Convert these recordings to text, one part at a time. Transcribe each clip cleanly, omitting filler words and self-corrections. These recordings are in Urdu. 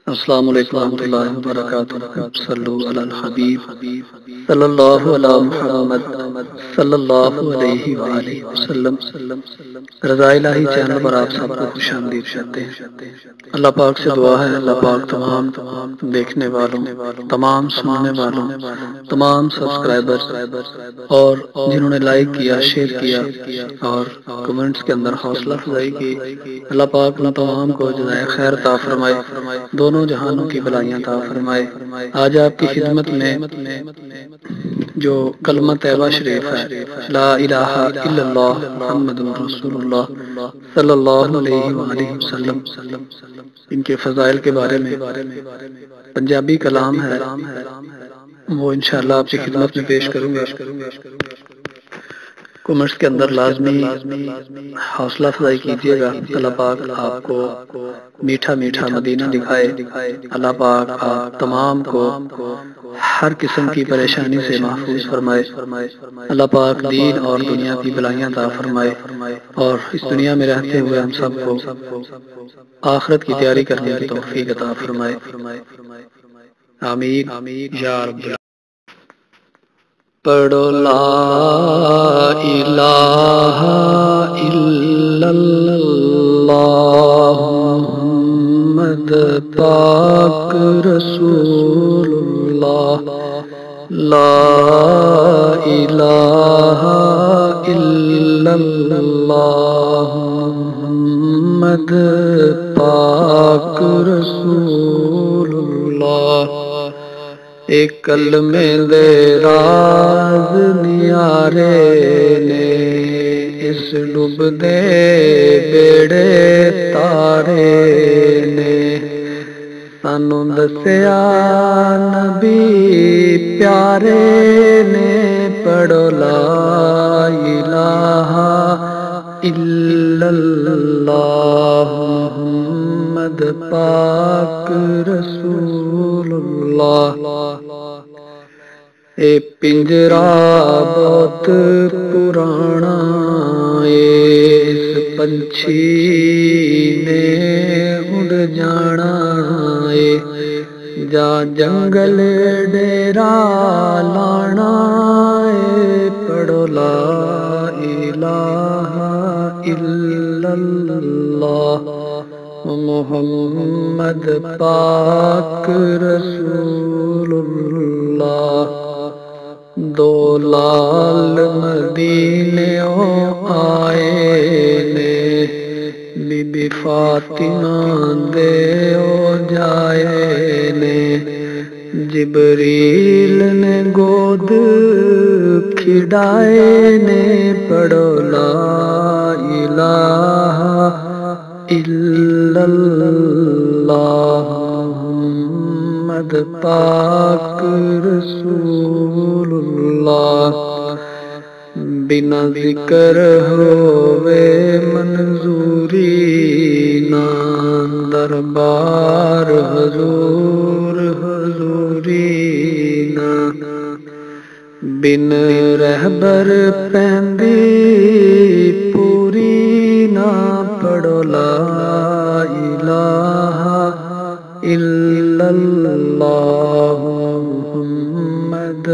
السلام علیکم ورحمۃ اللہ وبرکاتہ، صلو علی الحبیب صلی اللہ علی محمد صلی اللہ علیہ وآلہ وسلم۔ رضا الہی چینل پر آپ سب کو خوش آمدید کہتے ہیں۔ اللہ پاک سے دعا ہے، اللہ پاک تمام دیکھنے والوں، تمام سننے والوں، تمام سبسکرائبر اور جنہوں نے لائک کیا، شیئر کیا اور کمنٹس کے اندر حوصلہ افزائی کی، اللہ پاک ان تمام کو جزائے خیر عطا فرمائے، دونوں جہانوں کی بلائیاں عطا فرمائے۔ آج آپ کی خدمت میں جو کلمہ طیبہ شریف ہے، لا الہ الا اللہ محمد رسول اللہ صلی اللہ علیہ وآلہ وسلم، ان کے فضائل کے بارے میں پنجابی کلام ہے، وہ انشاءاللہ آپ کی خدمت میں پیش کروں گا۔ کمنٹس کے اندر لازمی حوصلہ افزائی کیجیے گا۔ اللہ پاک آپ کو میٹھا میٹھا مدینہ دکھائے، اللہ پاک آپ تمام کو ہر قسم کی پریشانی سے محفوظ فرمائے، اللہ پاک دین اور دنیا کی بلائیاں عطا فرمائے، اور اس دنیا میں رہتے ہوئے ہم سب کو آخرت کی تیاری کرنے کی توفیق عطا فرمائے، آمین یا رب العالمین۔ پڑھو لا الہ الا اللہ محمد پاک رسول اللہ، لا الہ الا اللہ محمد پاک رسول اللہ۔ ایک کلمے دے راز نیارے نے، اس ڈوب دے بیڑے تارے نے، سانوں دسیا نبی پیارے نے، پڑھو لا الہ الا اللہ محمد پاک رسول اللہ۔ اے پنجرا بہت پرانا، اس پنچھی نے اڑ جانا، جا جنگل ڈیرا لانا، پڑھو لا الہ الا اللہ محمد پاک رسول اللہ۔ دو لال مدینیوں آئے نے، بی بی فاطمہ دے او جائے نے، جبریل نے گود کھڈائے نے، پڑھو لا الہ الا اللہ محمد پاک رسول اللہ۔ بنا ذکر ہووے منظوری نہ، دربار حضور حضوری نہ، بن رہبر پیندی پوری نہ، پڑھو لا الہ الا اللہ محمد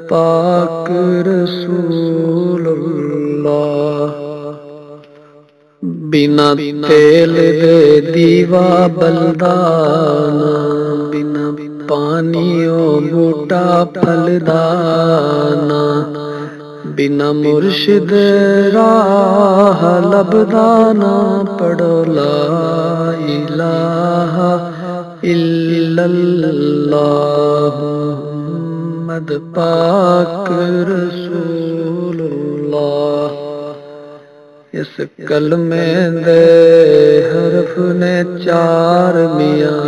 پاک رسول اللہ۔ بنا تیل دے دیوا بلدانا، بنا پانیوں بوٹا پھلدانا، بنا مرشد راہ لبدانا، پڑھو لا الہ الا اللہ محمد پاک رسول اللہ۔ اس کلمے دے حرف نے چار میاں،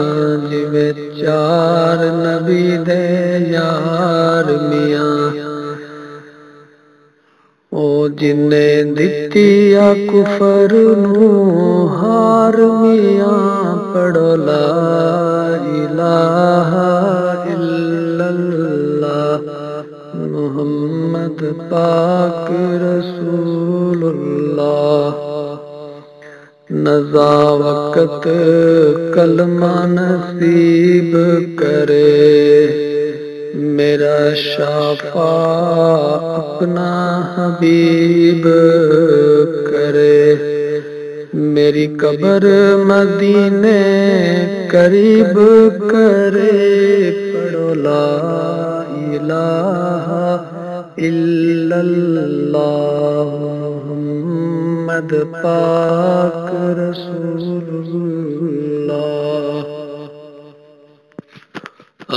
جویں چار نبی دے یار میاں، او جنے دتی آ کفر نو ہار میاں، پڑھو لا الہ الا اللہ محمد پاک رسول اللہ۔ نزا وقت کلمہ نصیب کرے، میرا شافع اپنا حبیب کرے، میری قبر مدینے قریب کرے، پڑھو لا الہ الا اللہ محمد پاک رسول اللہ۔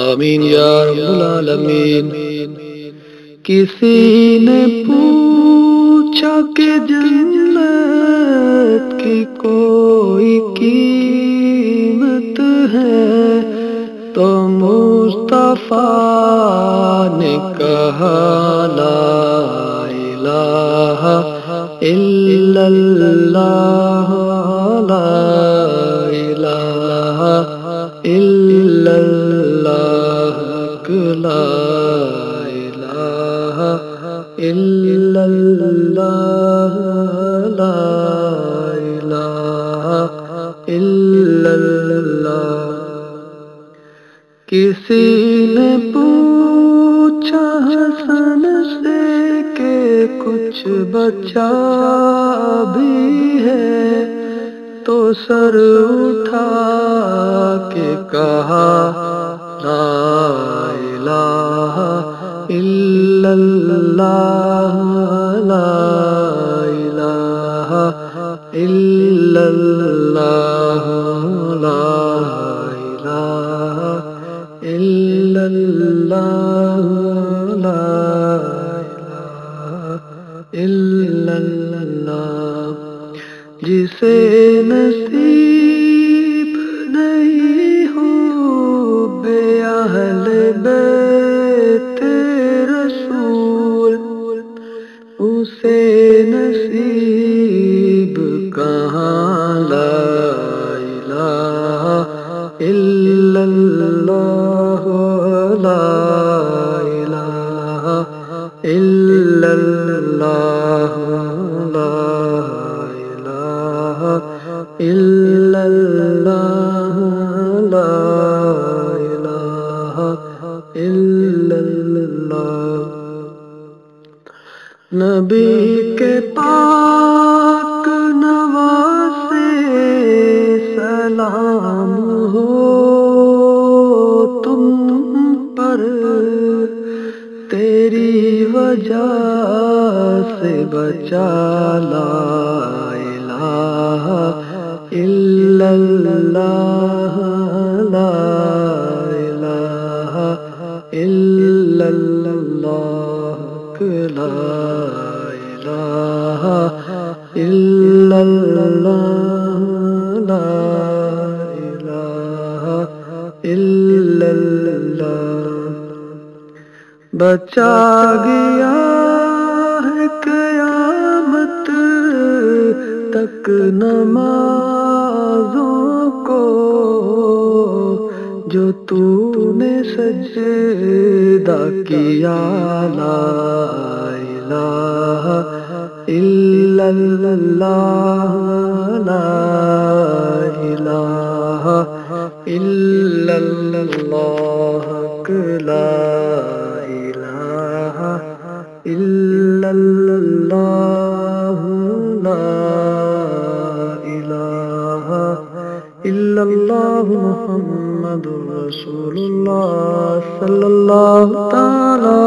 آمین یا رب العالمین۔ کسی نے پوچھا کہ جنت کی کوئی قیمت ہے، تو مصطفیٰ نے کہا لا الہ الا اللہ، لا الہ الا اللہ، لا الہ الا اللہ، لا الہ الا اللہ۔ کسی نے پوچھا حسن سے کہ کچھ بچا بھی ہے، تو سر اٹھا کے کہا لا الہ الا اللہ، لا الہ الا اللہ، لا الہ الا اللہ، لا الہ الا اللہ۔ جسے نصیب نہیں ہو بے اہل بیت رسول، اسے نصیب کہاں لا الہ الا اللہ، لا الہ الا اللہ، لا الہ الا اللہ، لا الہ الا اللہ۔ نبی کے پاک نواسے سلام ہو تم پر، تیری وجہ سے بچا لا الہ الا اللہ، لا الہ الا اللہ، لا الہ الا اللہ، لا الہ الا اللہ۔ بچا گیا ہے قیامت تک نمازوں کو، جو تو نے سجدہ کیا لا الہ الا اللہ، لا الہ الا اللہ، لا الہ الا اللہ، لا الہ الا اللہ محمد رسول اللہ صلی اللہ تعالی